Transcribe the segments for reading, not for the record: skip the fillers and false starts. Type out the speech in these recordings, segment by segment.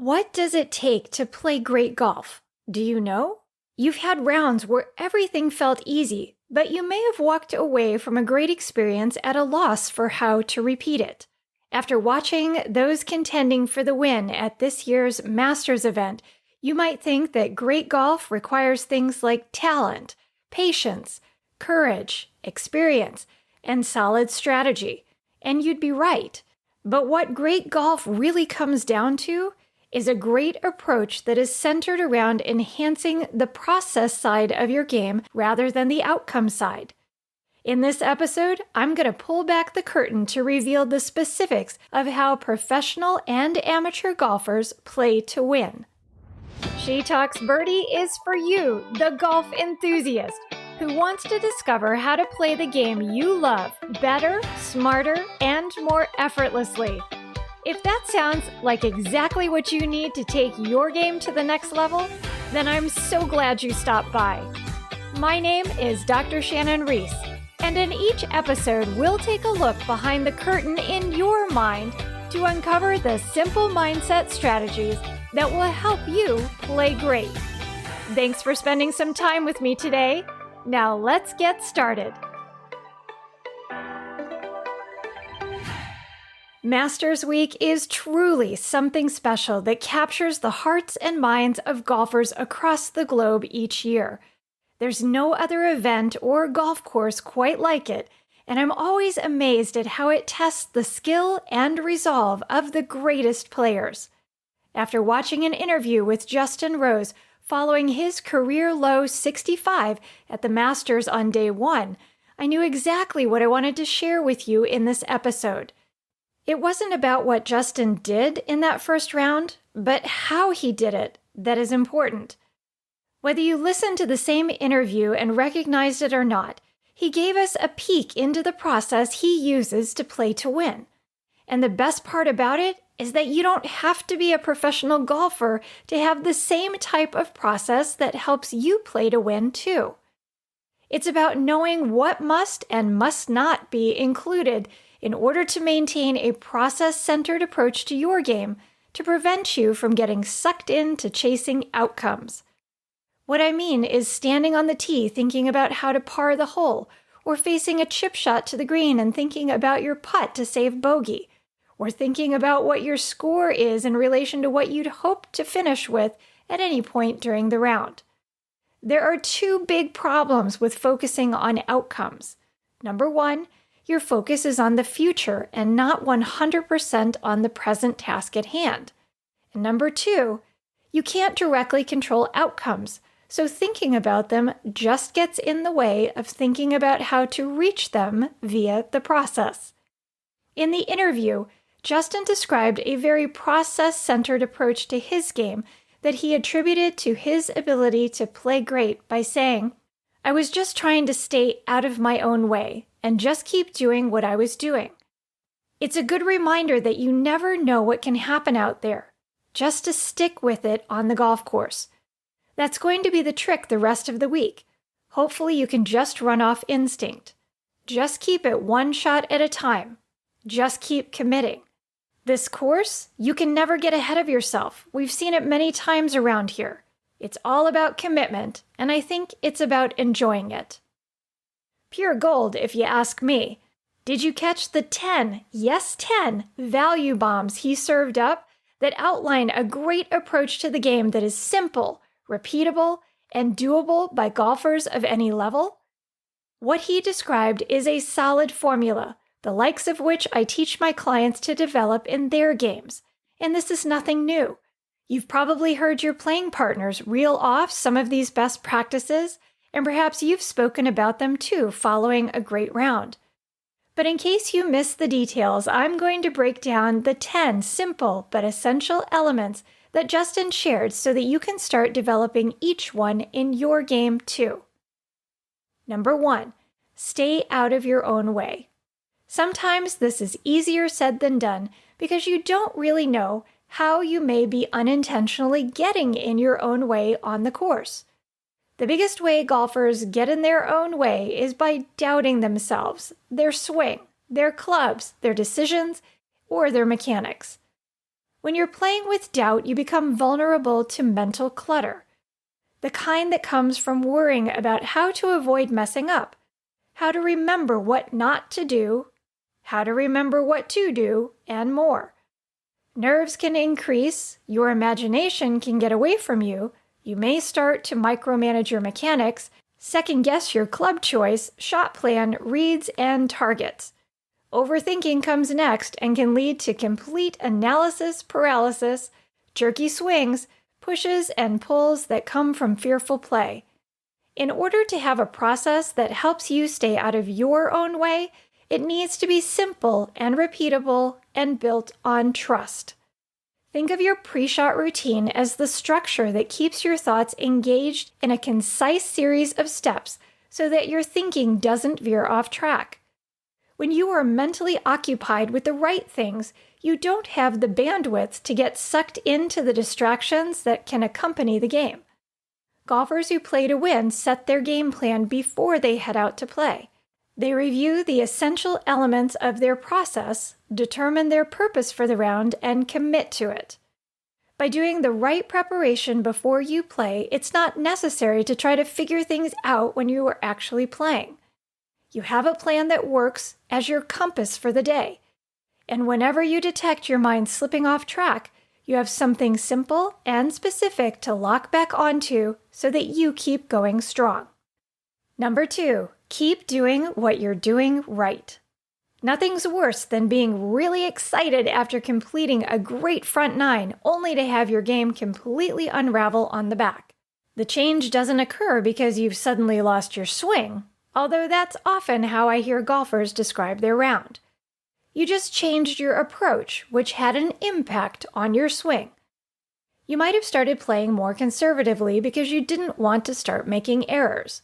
What does it take to play great golf? Do you know? You've had rounds where everything felt easy, but you may have walked away from a great experience at a loss for how to repeat it. After watching those contending for the win at this year's Masters event, you might think that great golf requires things like talent, patience, courage, experience, and solid strategy. And you'd be right. But what great golf really comes down to is a great approach that is centered around enhancing the process side of your game rather than the outcome side. In this episode, I'm going to pull back the curtain to reveal the specifics of how professional and amateur golfers play to win. She Talks Birdie is for you, the golf enthusiast, who wants to discover how to play the game you love better, smarter, and more effortlessly. If that sounds like exactly what you need to take your game to the next level, then I'm so glad you stopped by. My name is Dr. Shannon Reese, and in each episode, we'll take a look behind the curtain in your mind to uncover the simple mindset strategies that will help you play great. Thanks for spending some time with me today. Now let's get started. Masters Week is truly something special that captures the hearts and minds of golfers across the globe each year. There's no other event or golf course quite like it, and I'm always amazed at how it tests the skill and resolve of the greatest players. After watching an interview with Justin Rose following his career-low 65 at the Masters on day one, I knew exactly what I wanted to share with you in this episode. It wasn't about what Justin did in that first round, but how he did it that is important. Whether you listened to the same interview and recognized it or not, he gave us a peek into the process he uses to play to win. And the best part about it is that you don't have to be a professional golfer to have the same type of process that helps you play to win too. It's about knowing what must and must not be included in order to maintain a process-centered approach to your game to prevent you from getting sucked into chasing outcomes. What I mean is standing on the tee thinking about how to par the hole, or facing a chip shot to the green and thinking about your putt to save bogey, or thinking about what your score is in relation to what you'd hope to finish with at any point during the round. There are two big problems with focusing on outcomes. Number one, your focus is on the future and not 100% on the present task at hand. And number two, you can't directly control outcomes, so thinking about them just gets in the way of thinking about how to reach them via the process. In the interview, Justin described a very process-centered approach to his game that he attributed to his ability to play great by saying, "I was just trying to stay out of my own way and just keep doing what I was doing." It's a good reminder that you never know what can happen out there, just to stick with it on the golf course. That's going to be the trick the rest of the week. Hopefully you can just run off instinct. Just keep it one shot at a time. Just keep committing. This course, you can never get ahead of yourself. We've seen it many times around here. It's all about commitment, and I think it's about enjoying it. Pure gold, if you ask me. Did you catch the 10 value bombs he served up that outline a great approach to the game that is simple, repeatable, and doable by golfers of any level? What he described is a solid formula, the likes of which I teach my clients to develop in their games. And this is nothing new. You've probably heard your playing partners reel off some of these best practices, and perhaps you've spoken about them too following a great round. But in case you missed the details, I'm going to break down the 10 simple but essential elements that Justin shared so that you can start developing each one in your game too. Number 1, stay out of your own way. Sometimes this is easier said than done because you don't really know how you may be unintentionally getting in your own way on the course. The biggest way golfers get in their own way is by doubting themselves, their swing, their clubs, their decisions, or their mechanics. When you're playing with doubt, you become vulnerable to mental clutter, the kind that comes from worrying about how to avoid messing up, how to remember what not to do, how to remember what to do, and more. Nerves can increase, your imagination can get away from you, you may start to micromanage your mechanics, second-guess your club choice, shot plan, reads, and targets. Overthinking comes next and can lead to complete analysis paralysis, jerky swings, pushes, and pulls that come from fearful play. In order to have a process that helps you stay out of your own way, it needs to be simple and repeatable and built on trust. Think of your pre-shot routine as the structure that keeps your thoughts engaged in a concise series of steps so that your thinking doesn't veer off track. When you are mentally occupied with the right things, you don't have the bandwidth to get sucked into the distractions that can accompany the game. Golfers who play to win set their game plan before they head out to play. They review the essential elements of their process, determine their purpose for the round, and commit to it. By doing the right preparation before you play, it's not necessary to try to figure things out when you are actually playing. You have a plan that works as your compass for the day. And whenever you detect your mind slipping off track, you have something simple and specific to lock back onto so that you keep going strong. Number 2, keep doing what you're doing right. Nothing's worse than being really excited after completing a great front nine only to have your game completely unravel on the back. The change doesn't occur because you've suddenly lost your swing, although that's often how I hear golfers describe their round. You just changed your approach, which had an impact on your swing. You might have started playing more conservatively because you didn't want to start making errors.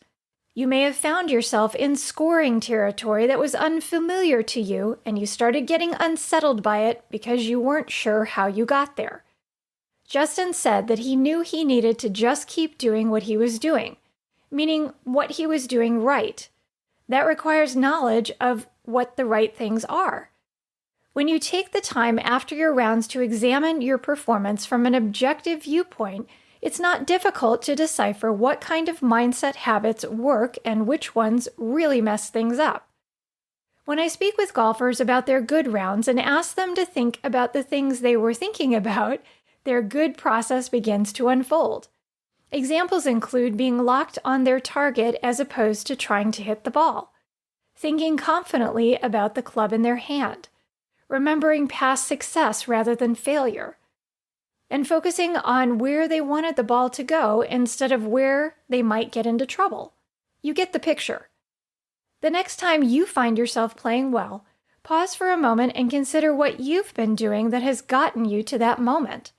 You may have found yourself in scoring territory that was unfamiliar to you, and you started getting unsettled by it because you weren't sure how you got there. Justin said that he knew he needed to just keep doing what he was doing, meaning what he was doing right. That requires knowledge of what the right things are. When you take the time after your rounds to examine your performance from an objective viewpoint, it's not difficult to decipher what kind of mindset habits work and which ones really mess things up. When I speak with golfers about their good rounds and ask them to think about the things they were thinking about, their good process begins to unfold. Examples include being locked on their target as opposed to trying to hit the ball, thinking confidently about the club in their hand, remembering past success rather than failure, and focusing on where they wanted the ball to go instead of where they might get into trouble. You get the picture. The next time you find yourself playing well, pause for a moment and consider what you've been doing that has gotten you to that moment.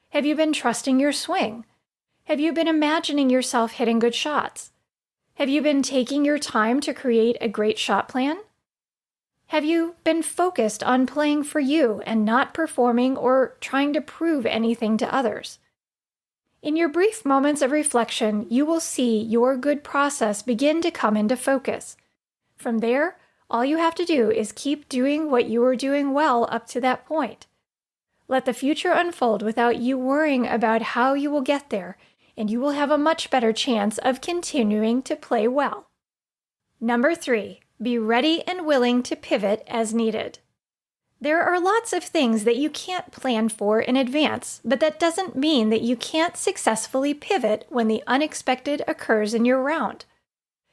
Have you been trusting your swing? Have you been imagining yourself hitting good shots? Have you been taking your time to create a great shot plan? Have you been focused on playing for you and not performing or trying to prove anything to others? In your brief moments of reflection, you will see your good process begin to come into focus. From there, all you have to do is keep doing what you were doing well up to that point. Let the future unfold without you worrying about how you will get there, and you will have a much better chance of continuing to play well. Number 3. Be ready and willing to pivot as needed. There are lots of things that you can't plan for in advance, but that doesn't mean that you can't successfully pivot when the unexpected occurs in your round.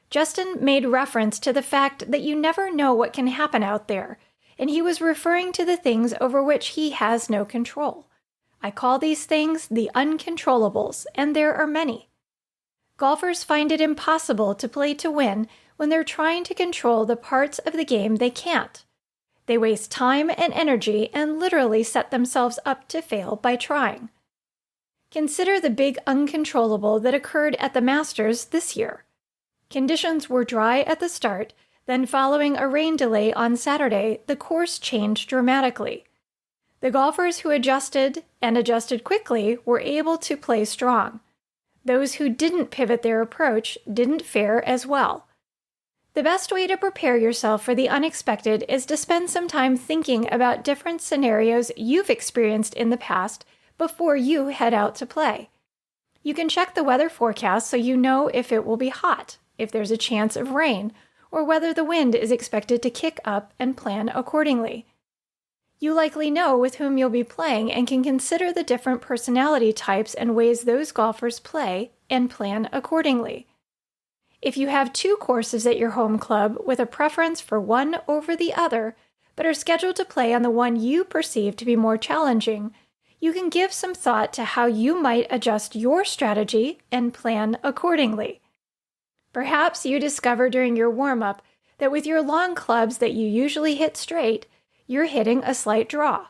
Justin made reference to the fact that you never know what can happen out there, and he was referring to the things over which he has no control. I call these things the uncontrollables, and there are many. Golfers find it impossible to play to win when they're trying to control the parts of the game they can't. They waste time and energy and literally set themselves up to fail by trying. Consider the big uncontrollable that occurred at the Masters this year. Conditions were dry at the start, then following a rain delay on Saturday, the course changed dramatically. The golfers who adjusted quickly were able to play strong. Those who didn't pivot their approach didn't fare as well. The best way to prepare yourself for the unexpected is to spend some time thinking about different scenarios you've experienced in the past before you head out to play. You can check the weather forecast so you know if it will be hot, if there's a chance of rain, or whether the wind is expected to kick up and plan accordingly. You likely know with whom you'll be playing and can consider the different personality types and ways those golfers play and plan accordingly. If you have 2 courses at your home club with a preference for one over the other, but are scheduled to play on the one you perceive to be more challenging, you can give some thought to how you might adjust your strategy and plan accordingly. Perhaps you discover during your warm-up that with your long clubs that you usually hit straight, you're hitting a slight draw.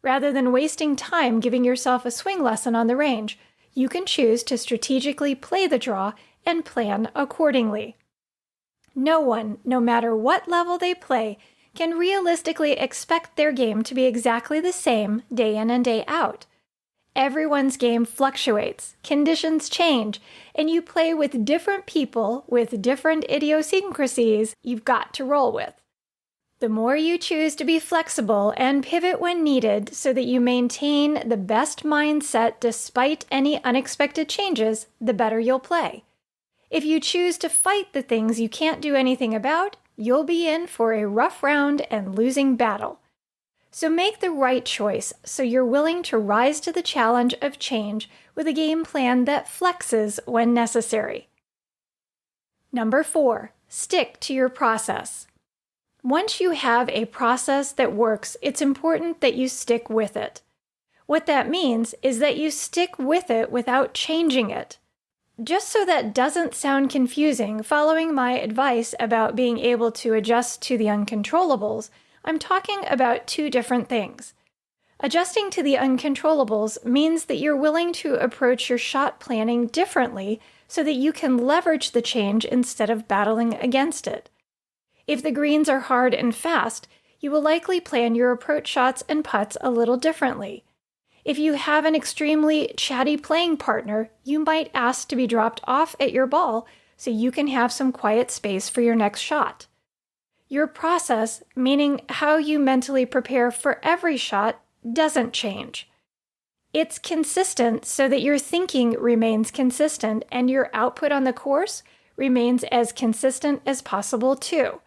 Rather than wasting time giving yourself a swing lesson on the range, you can choose to strategically play the draw and plan accordingly. No one, no matter what level they play, can realistically expect their game to be exactly the same day in and day out. Everyone's game fluctuates, conditions change, and you play with different people with different idiosyncrasies you've got to roll with. The more you choose to be flexible and pivot when needed so that you maintain the best mindset despite any unexpected changes, the better you'll play. If you choose to fight the things you can't do anything about, you'll be in for a rough round and losing battle. So make the right choice so you're willing to rise to the challenge of change with a game plan that flexes when necessary. Number 4, stick to your process. Once you have a process that works, it's important that you stick with it. What that means is that you stick with it without changing it. Just so that doesn't sound confusing, following my advice about being able to adjust to the uncontrollables, I'm talking about 2 different things. Adjusting to the uncontrollables means that you're willing to approach your shot planning differently so that you can leverage the change instead of battling against it. If the greens are hard and fast, you will likely plan your approach shots and putts a little differently. If you have an extremely chatty playing partner, you might ask to be dropped off at your ball so you can have some quiet space for your next shot. Your process, meaning how you mentally prepare for every shot, doesn't change. It's consistent so that your thinking remains consistent and your output on the course remains as consistent as possible too.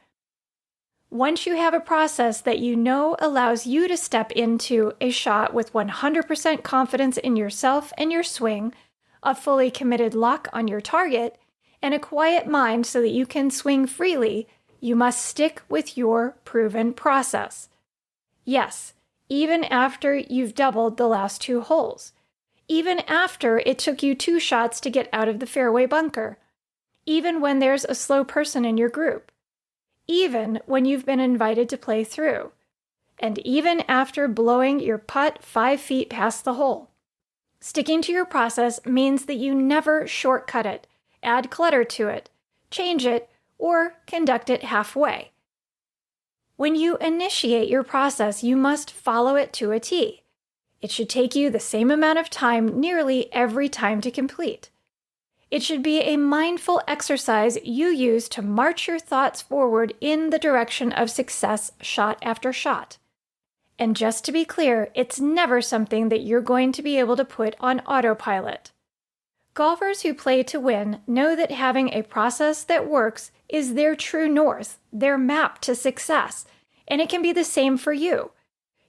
Once you have a process that you know allows you to step into a shot with 100% confidence in yourself and your swing, a fully committed lock on your target, and a quiet mind so that you can swing freely, you must stick with your proven process. Yes, even after you've doubled the last 2 holes. Even after it took you 2 shots to get out of the fairway bunker. Even when there's a slow person in your group. Even when you've been invited to play through, and even after blowing your putt 5 feet past the hole. Sticking to your process means that you never shortcut it, add clutter to it, change it, or conduct it halfway. When you initiate your process, you must follow it to a T. It should take you the same amount of time nearly every time to complete. It should be a mindful exercise you use to march your thoughts forward in the direction of success shot after shot. And just to be clear, it's never something that you're going to be able to put on autopilot. Golfers who play to win know that having a process that works is their true north, their map to success, and it can be the same for you.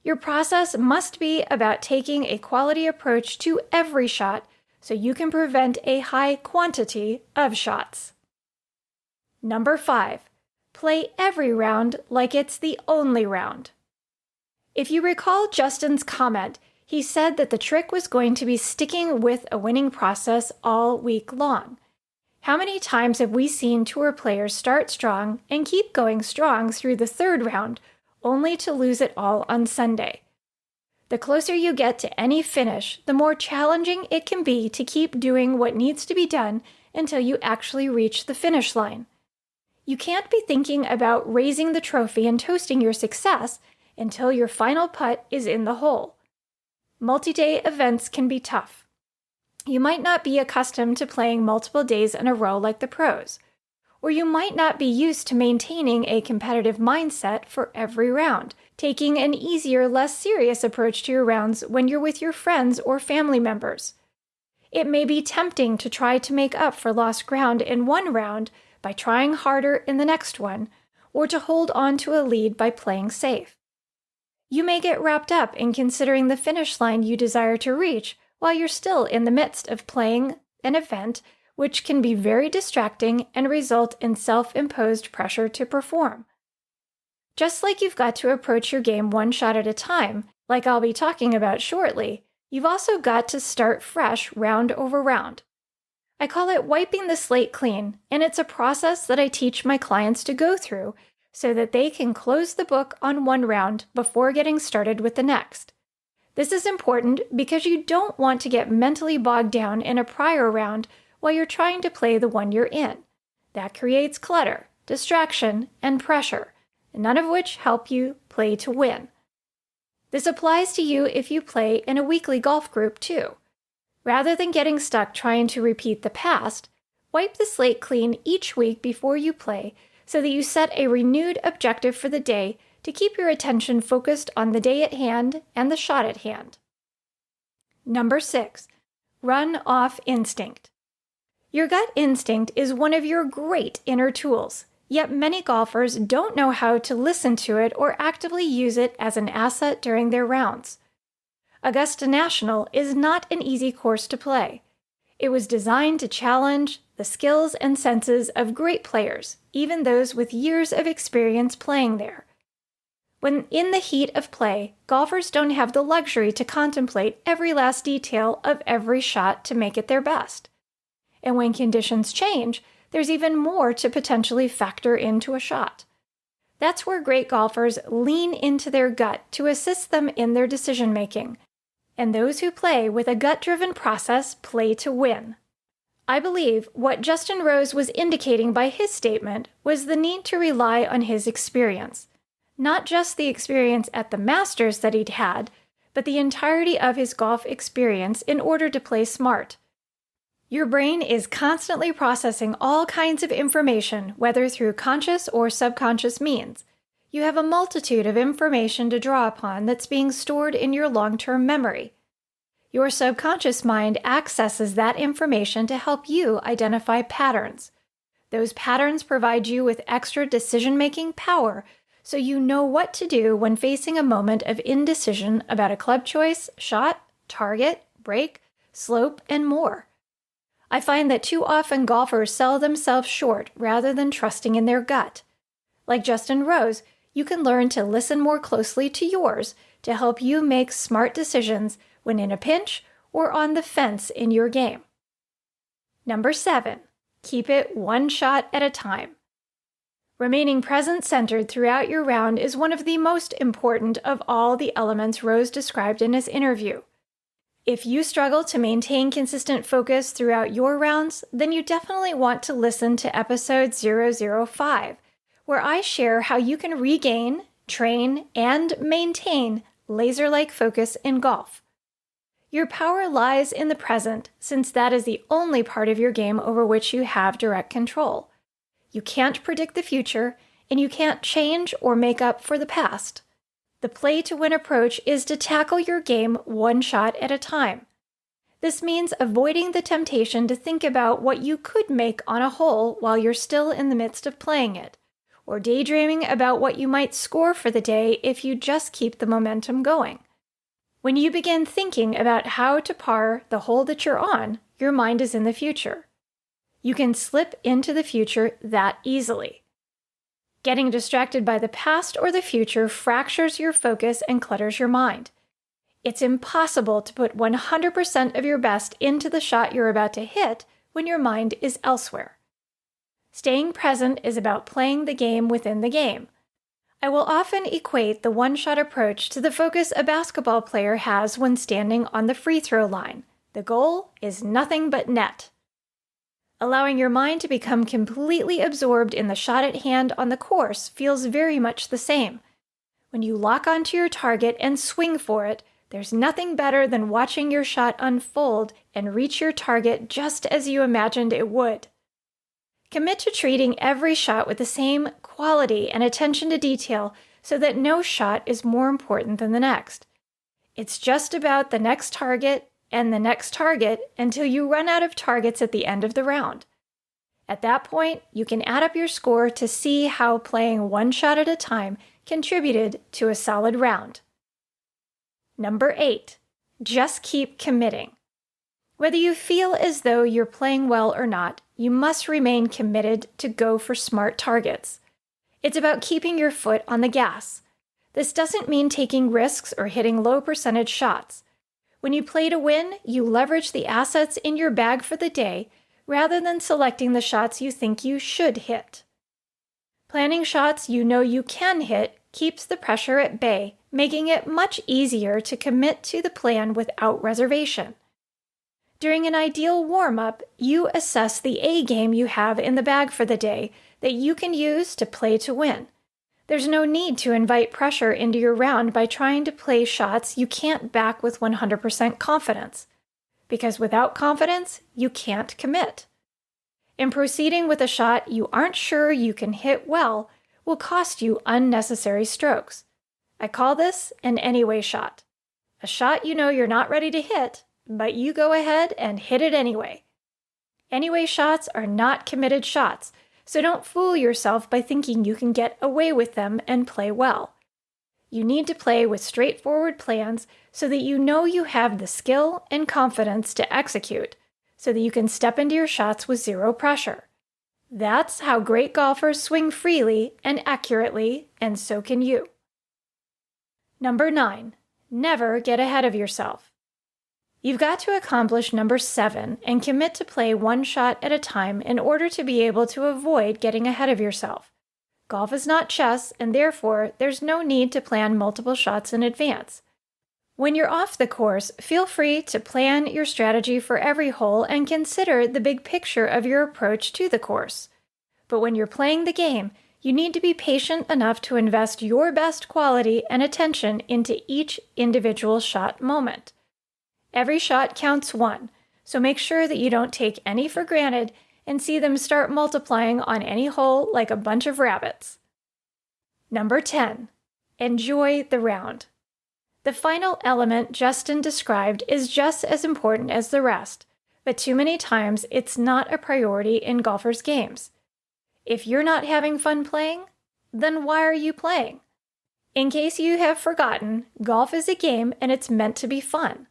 Your process must be about taking a quality approach to every shot so you can prevent a high quantity of shots. Number 5, play every round like it's the only round. If you recall Justin's comment, he said that the trick was going to be sticking with a winning process all week long. How many times have we seen tour players start strong and keep going strong through the 3rd round, only to lose it all on Sunday? The closer you get to any finish, the more challenging it can be to keep doing what needs to be done until you actually reach the finish line. You can't be thinking about raising the trophy and toasting your success until your final putt is in the hole. Multi-day events can be tough. You might not be accustomed to playing multiple days in a row like the pros. or you might not be used to maintaining a competitive mindset for every round, taking an easier, less serious approach to your rounds when you're with your friends or family members. It may be tempting to try to make up for lost ground in one round by trying harder in the next one, or to hold on to a lead by playing safe. You may get wrapped up in considering the finish line you desire to reach while you're still in the midst of playing an event, which can be very distracting and result in self-imposed pressure to perform. Just like you've got to approach your game one shot at a time, like I'll be talking about shortly, you've also got to start fresh round over round. I call it wiping the slate clean, and it's a process that I teach my clients to go through so that they can close the book on one round before getting started with the next. This is important because you don't want to get mentally bogged down in a prior round while you're trying to play the one you're in. That creates clutter, distraction, and pressure, none of which help you play to win. This applies to you if you play in a weekly golf group too. Rather than getting stuck trying to repeat the past, wipe the slate clean each week before you play so that you set a renewed objective for the day to keep your attention focused on the day at hand and the shot at hand. Number 6, run off instinct. Your gut instinct is one of your great inner tools, yet many golfers don't know how to listen to it or actively use it as an asset during their rounds. Augusta National is not an easy course to play. It was designed to challenge the skills and senses of great players, even those with years of experience playing there. When in the heat of play, golfers don't have the luxury to contemplate every last detail of every shot to make it their best. And when conditions change, there's even more to potentially factor into a shot. That's where great golfers lean into their gut to assist them in their decision-making. And those who play with a gut-driven process play to win. I believe what Justin Rose was indicating by his statement was the need to rely on his experience. Not just the experience at the Masters that he'd had, but the entirety of his golf experience in order to play smart. Your brain is constantly processing all kinds of information, whether through conscious or subconscious means. You have a multitude of information to draw upon that's being stored in your long-term memory. Your subconscious mind accesses that information to help you identify patterns. Those patterns provide you with extra decision-making power, so you know what to do when facing a moment of indecision about a club choice, shot, target, break, slope, and more. I find that too often golfers sell themselves short rather than trusting in their gut. Like Justin Rose, you can learn to listen more closely to yours to help you make smart decisions when in a pinch or on the fence in your game. Number 7, keep it one shot at a time. Remaining present-centered throughout your round is one of the most important of all the elements Rose described in his interview. If you struggle to maintain consistent focus throughout your rounds, then you definitely want to listen to episode 005, where I share how you can regain, train, and maintain laser-like focus in golf. Your power lies in the present, since that is the only part of your game over which you have direct control. You can't predict the future, and you can't change or make up for the past. The play-to-win approach is to tackle your game one shot at a time. This means avoiding the temptation to think about what you could make on a hole while you're still in the midst of playing it, or daydreaming about what you might score for the day if you just keep the momentum going. When you begin thinking about how to par the hole that you're on, your mind is in the future. You can slip into the future that easily. Getting distracted by the past or the future fractures your focus and clutters your mind. It's impossible to put 100% of your best into the shot you're about to hit when your mind is elsewhere. Staying present is about playing the game within the game. I will often equate the one-shot approach to the focus a basketball player has when standing on the free throw line. The goal is nothing but net. Allowing your mind to become completely absorbed in the shot at hand on the course feels very much the same. When you lock onto your target and swing for it, there's nothing better than watching your shot unfold and reach your target just as you imagined it would. Commit to treating every shot with the same quality and attention to detail so that no shot is more important than the next. It's just about the next target and the next target until you run out of targets at the end of the round. At that point, you can add up your score to see how playing one shot at a time contributed to a solid round. Number 8, just keep committing. Whether you feel as though you're playing well or not, you must remain committed to go for smart targets. It's about keeping your foot on the gas. This doesn't mean taking risks or hitting low percentage shots. When you play to win, you leverage the assets in your bag for the day rather than selecting the shots you think you should hit. Planning shots you know you can hit keeps the pressure at bay, making it much easier to commit to the plan without reservation. During an ideal warm-up, you assess the A game you have in the bag for the day that you can use to play to win. There's no need to invite pressure into your round by trying to play shots you can't back with 100% confidence, because without confidence, you can't commit. And proceeding with a shot you aren't sure you can hit well will cost you unnecessary strokes. I call this an anyway shot. A shot you know you're not ready to hit, but you go ahead and hit it anyway. Anyway shots are not committed shots, so don't fool yourself by thinking you can get away with them and play well. You need to play with straightforward plans so that you know you have the skill and confidence to execute, so that you can step into your shots with zero pressure. That's how great golfers swing freely and accurately, and so can you. Number 9, never get ahead of yourself. You've got to accomplish number 7 and commit to play one shot at a time in order to be able to avoid getting ahead of yourself. Golf is not chess, and therefore there's no need to plan multiple shots in advance. When you're off the course, feel free to plan your strategy for every hole and consider the big picture of your approach to the course. But when you're playing the game, you need to be patient enough to invest your best quality and attention into each individual shot moment. Every shot counts one, so make sure that you don't take any for granted and see them start multiplying on any hole like a bunch of rabbits. Number 10, enjoy the round. The final element Justin described is just as important as the rest, but too many times it's not a priority in golfers' games. If you're not having fun playing, then why are you playing? In case you have forgotten, golf is a game and it's meant to be fun.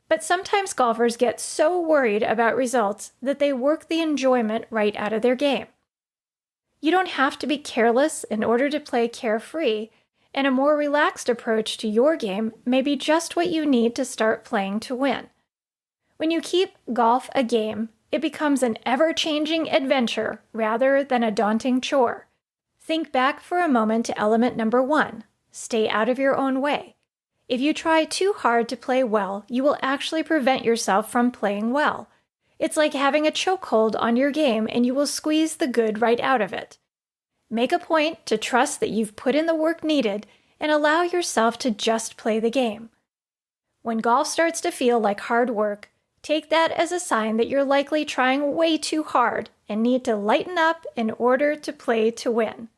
But sometimes golfers get so worried about results that they work the enjoyment right out of their game. You don't have to be careless in order to play carefree, and a more relaxed approach to your game may be just what you need to start playing to win. When you keep golf a game, it becomes an ever-changing adventure rather than a daunting chore. Think back for a moment to element number 1, stay out of your own way. If you try too hard to play well, you will actually prevent yourself from playing well. It's like having a chokehold on your game and you will squeeze the good right out of it. Make a point to trust that you've put in the work needed and allow yourself to just play the game. When golf starts to feel like hard work, take that as a sign that you're likely trying way too hard and need to lighten up in order to play to win.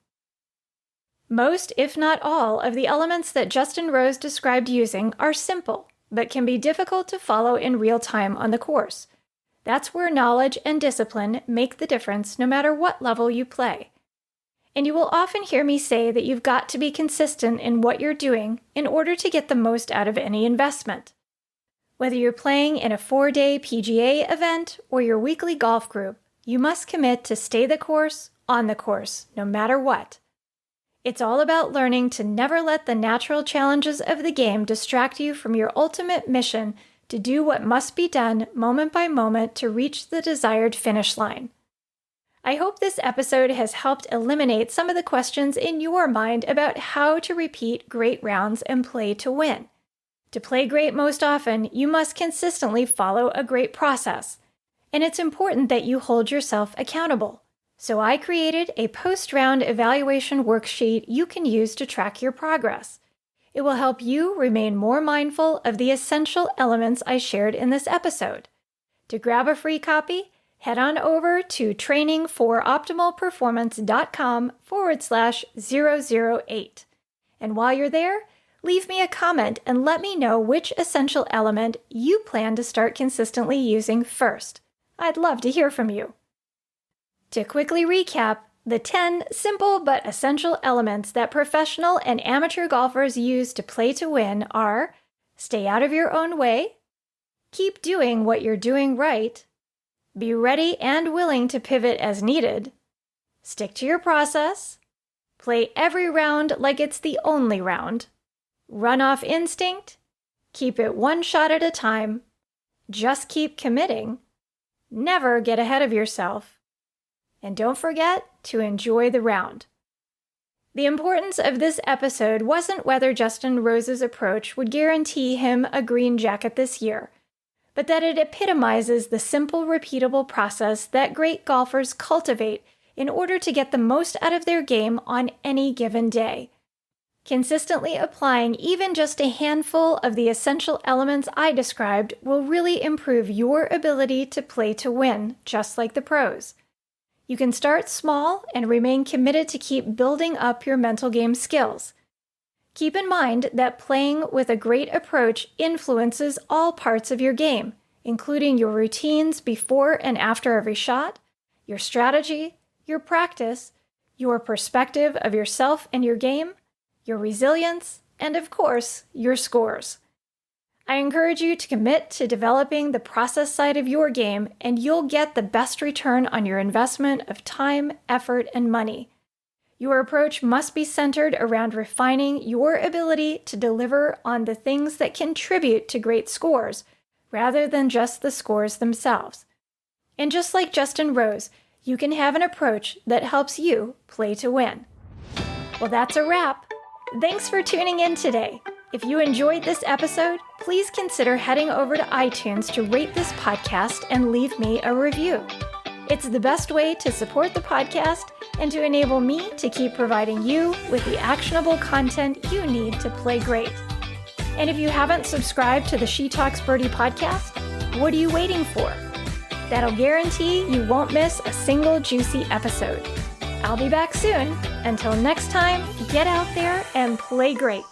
Most, if not all, of the elements that Justin Rose described using are simple, but can be difficult to follow in real time on the course. That's where knowledge and discipline make the difference no matter what level you play. And you will often hear me say that you've got to be consistent in what you're doing in order to get the most out of any investment. Whether you're playing in a 4-day PGA event or your weekly golf group, you must commit to stay the course, on the course, no matter what. It's all about learning to never let the natural challenges of the game distract you from your ultimate mission to do what must be done moment by moment to reach the desired finish line. I hope this episode has helped eliminate some of the questions in your mind about how to repeat great rounds and play to win. To play great most often, you must consistently follow a great process, and it's important that you hold yourself accountable. So I created a post-round evaluation worksheet you can use to track your progress. It will help you remain more mindful of the essential elements I shared in this episode. To grab a free copy, head on over to trainingforoptimalperformance.com/008. And while you're there, leave me a comment and let me know which essential element you plan to start consistently using first. I'd love to hear from you. To quickly recap, the 10 simple but essential elements that professional and amateur golfers use to play to win are: stay out of your own way, keep doing what you're doing right, be ready and willing to pivot as needed, stick to your process, play every round like it's the only round, run off instinct, keep it one shot at a time, just keep committing, never get ahead of yourself, and don't forget to enjoy the round. The importance of this episode wasn't whether Justin Rose's approach would guarantee him a green jacket this year, but that it epitomizes the simple, repeatable process that great golfers cultivate in order to get the most out of their game on any given day. Consistently applying even just a handful of the essential elements I described will really improve your ability to play to win, just like the pros. You can start small and remain committed to keep building up your mental game skills. Keep in mind that playing with a great approach influences all parts of your game, including your routines before and after every shot, your strategy, your practice, your perspective of yourself and your game, your resilience, and of course, your scores. I encourage you to commit to developing the process side of your game, and you'll get the best return on your investment of time, effort, and money. Your approach must be centered around refining your ability to deliver on the things that contribute to great scores, rather than just the scores themselves. And just like Justin Rose, you can have an approach that helps you play to win. Well, that's a wrap. Thanks for tuning in today. If you enjoyed this episode, please consider heading over to iTunes to rate this podcast and leave me a review. It's the best way to support the podcast and to enable me to keep providing you with the actionable content you need to play great. And if you haven't subscribed to the She Talks Birdie podcast, what are you waiting for? That'll guarantee you won't miss a single juicy episode. I'll be back soon. Until next time, get out there and play great.